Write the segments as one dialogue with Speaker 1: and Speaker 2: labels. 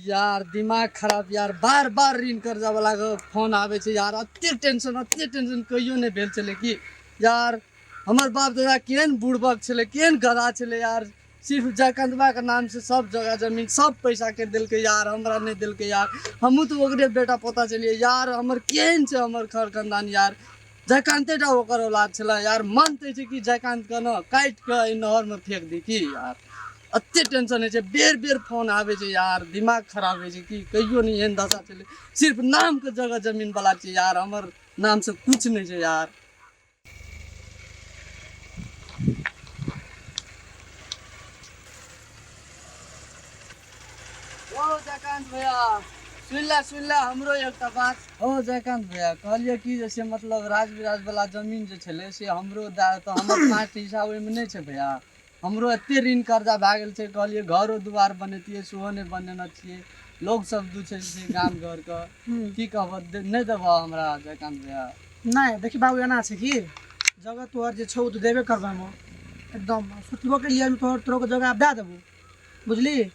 Speaker 1: यार दिमाग खराब यार बार बार ऋण कर्जा वाला को फोन आवे छे यार अत्ते टेंशन कहियो नहीं भेल चले कि यार हमर बाप दादा केहन बुड़बक छले केहन गधा छले यार सिर्फ जयकांतबा के नाम से सब जगह जमीन सब पैसा के दिल के यार हमरा नहीं दिल के यार हमू तो ओकरे बेटा पोता चलिए यार हमर केहन छे हमर घर खानदान यार जयकांते टा ओकर औलाद छला यार मन ते छे कि जयकांत के न काट के नहर में फेंक दी की यार अत्ते टेंशन है बेर बेर फोन आवे छे यार दिमाग खराब है कि कहियो नहीं एहन दशा चले सिर्फ नाम के जगह जमीन वाला छे यार हमर नाम से कुछ नहीं छे यार। ओ जयकांत भैया सुन ला हमरो एक बात। ओ जयकांत भैया कहलिए कि जैसे मतलब राज विराज वाला जमीन जो छले से हमरो दा तो हमर 5 हिस्सा ओइ में नहीं छे भैया हमरो एते ऋण कर्जा भए गेल छे कहलिए घरो दुआर बनेतिए सेहो नहीं बनेने छिए लोग सब दू छे गाम घर के की कहब नहीं देबो हमरा जयकांत भैया।
Speaker 2: नहीं देखी बाबू एना छे कि जगह तोहर जे छौ तो देबे करबा हम एकदम सुतबो के लिए तोहर के जगह दे देबो बुझली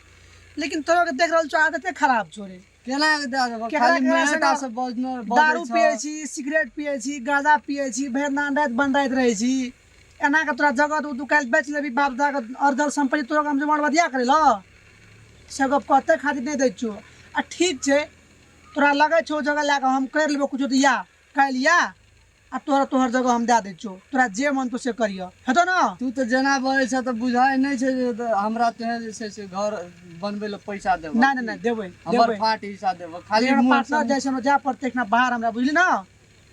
Speaker 2: लेकिन तोरा के देख रहल छौ आदते खराब छोरे
Speaker 1: केना के दे देबो खाली मेहटा से बजनो
Speaker 2: दारू पिए छी सिगरेट पिए छी गांजा पिए छी भर रात बन रात रहे छी एना के तोरा जगह तू काल बेच लेबी बाप दादा के अर्धल संपत्ति तोरा हम जमा बदिया करे ल से गप कहते खातिर नहीं दै छौ आ ठीक छे तोरा लगे छौ जगह लाके हम कर लेबो कुछ तो या काल या आ तोहर जगह हम दे दै छौ तोरा जे मन तो से करियो हेतो ना
Speaker 1: तू तो जना बोले छ त बुझाय नहीं छे जे हमरा तहे जे से घर बनबे ल पैसा देबो
Speaker 2: नहीं देबे
Speaker 1: हमर 5 हिस्सा देबो खाली
Speaker 2: पार्टनर जैसे जा पड़ते ना बाहर हमरा बुझली ना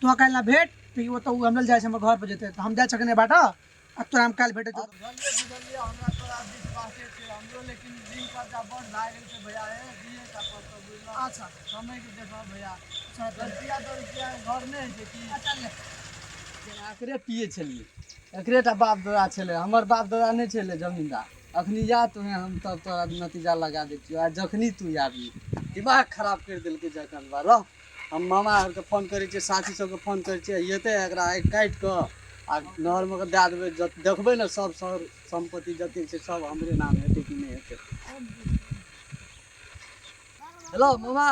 Speaker 2: तो काल ना भेट तो वो तो हम जाय हमर घर पे जेते तो हम जा सकने बाटा आ तोरा हम काल भेटे
Speaker 1: बुझलिए हमरा तोरा विश्वासे छे हमरो लेकिन ऋण कर्जा बड़ लागल छे भैया ए दिए का पड़तो बुझलो अच्छा समय के देखो भैया रुपया घर नहीं छे कि अच्छा ले एकरे पिए छलिए एकरेटा बाप दादा छले हमर बाप दादा नहीं छले जमींदार अखनी या तुम्हें हम तब तोरा नतीजा लगा दै छियो आ जखनी तू आबी दिमाग खराब कर देल के जखन बा रह हम मामा आर के फोन करे छे साथी सब के फोन करे छे येते एकरा काट के आ नहर में दे देबे देखबे ना सब संपत्ति जते छे सब हमरे नाम हेते कि नहीं हेते। हेलो मामा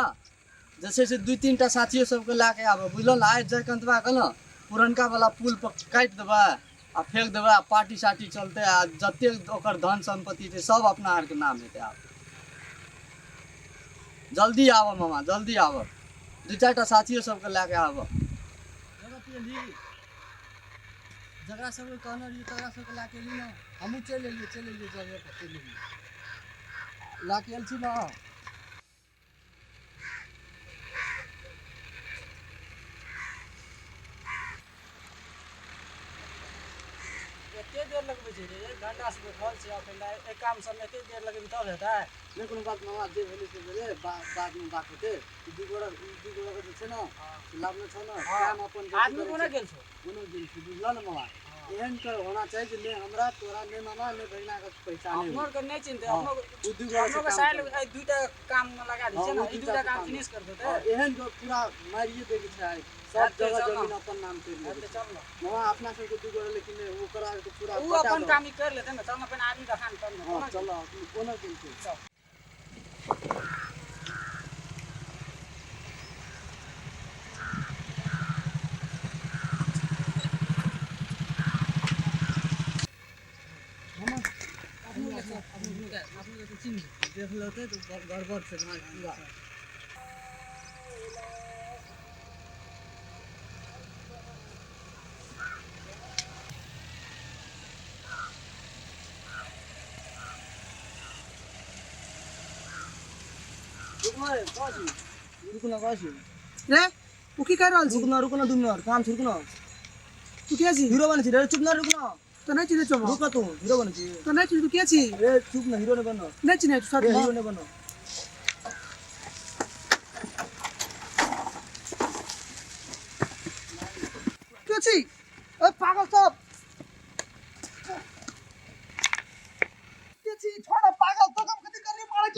Speaker 1: जैसे से 2-3 टा साथियों सबके लाके आबे बुझलो ना आज जयकांतबा के ना पुरनका वाला पुल पर काट देबा आ फेंक देबा पार्टी साटी चलते आ जते ओकर धन संपत्ति छे सब अपना आर के नाम हेते आप जल्दी आव मामा जल्दी आव 2-4 टा साथियों सबके लाके आव जगह पे ली जगह सब कहना रही तगड़ा सब लाके ली ना हमहू चले लिए जगह पर चले लिए लाके आल छी ना
Speaker 2: एते देर लगबे छै रे घंटा से बैठल छै अपन एक काम सब में एते देर लगबे तब हेतै
Speaker 1: नहीं कोनो बात मामा जे भेले से भेले बाद में बात होते दू गोड़ा जे छै ना लाभ न छ ना काम अपन
Speaker 2: आदमी कोना गेल छौ
Speaker 1: बुझला ना मामा एहन तो होना चाहिए जे नहीं हमरा तोरा नहीं मामा नहीं बहिना के पहचान नहीं
Speaker 2: हमर के नहीं चिंता हमर दू गोड़ा के साइड दुईटा काम में लगा दै छै ना ई दुईटा काम फिनिश कर देतै
Speaker 1: एहन तो पूरा मारिए दे के छै सब जगह जमीन अपन नाम पे ले
Speaker 2: चल
Speaker 1: मामा अपना सब के दू गोड़ा लेकिन वो करा के पूरा
Speaker 2: वो अपन काम ही कर लेते ना चल अपन आदमी रखान कर
Speaker 1: चलो कोना दिन चल देख लेते तो गड़बड़ से पूरा रुकना काशी
Speaker 2: रे तू की कर रहल छी
Speaker 1: रुकना 2 मिनट काम छ रुकना
Speaker 2: तू के छी
Speaker 1: हीरो बन छी रे चुप ना रुकना
Speaker 2: तो नहीं चिन्हे छौ
Speaker 1: रुक तू हीरो बन छी
Speaker 2: तो नहीं चिन्हे तू के छी
Speaker 1: रे चुप ना हीरो ने बनो
Speaker 2: नहीं चिन्हे तू सब
Speaker 1: हीरो ने बनो
Speaker 2: के छी ओ पागल सब के छी छोड़ पागल तो काम कथि कर रही मारे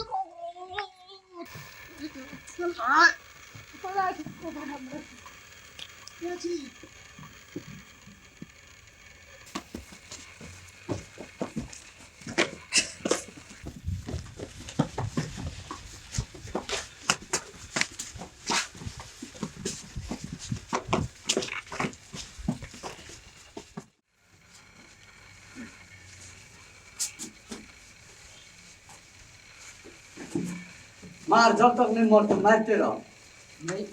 Speaker 2: चल आ पड़ा के छी
Speaker 1: मार, जब तक नहीं मरते मारते रहो। नहीं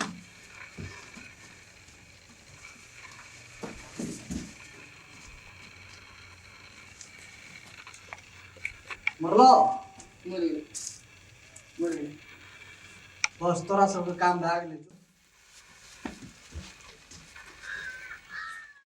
Speaker 1: मरलो,
Speaker 2: मर गेल।
Speaker 1: बस तोरा सबके काम भए गेलै।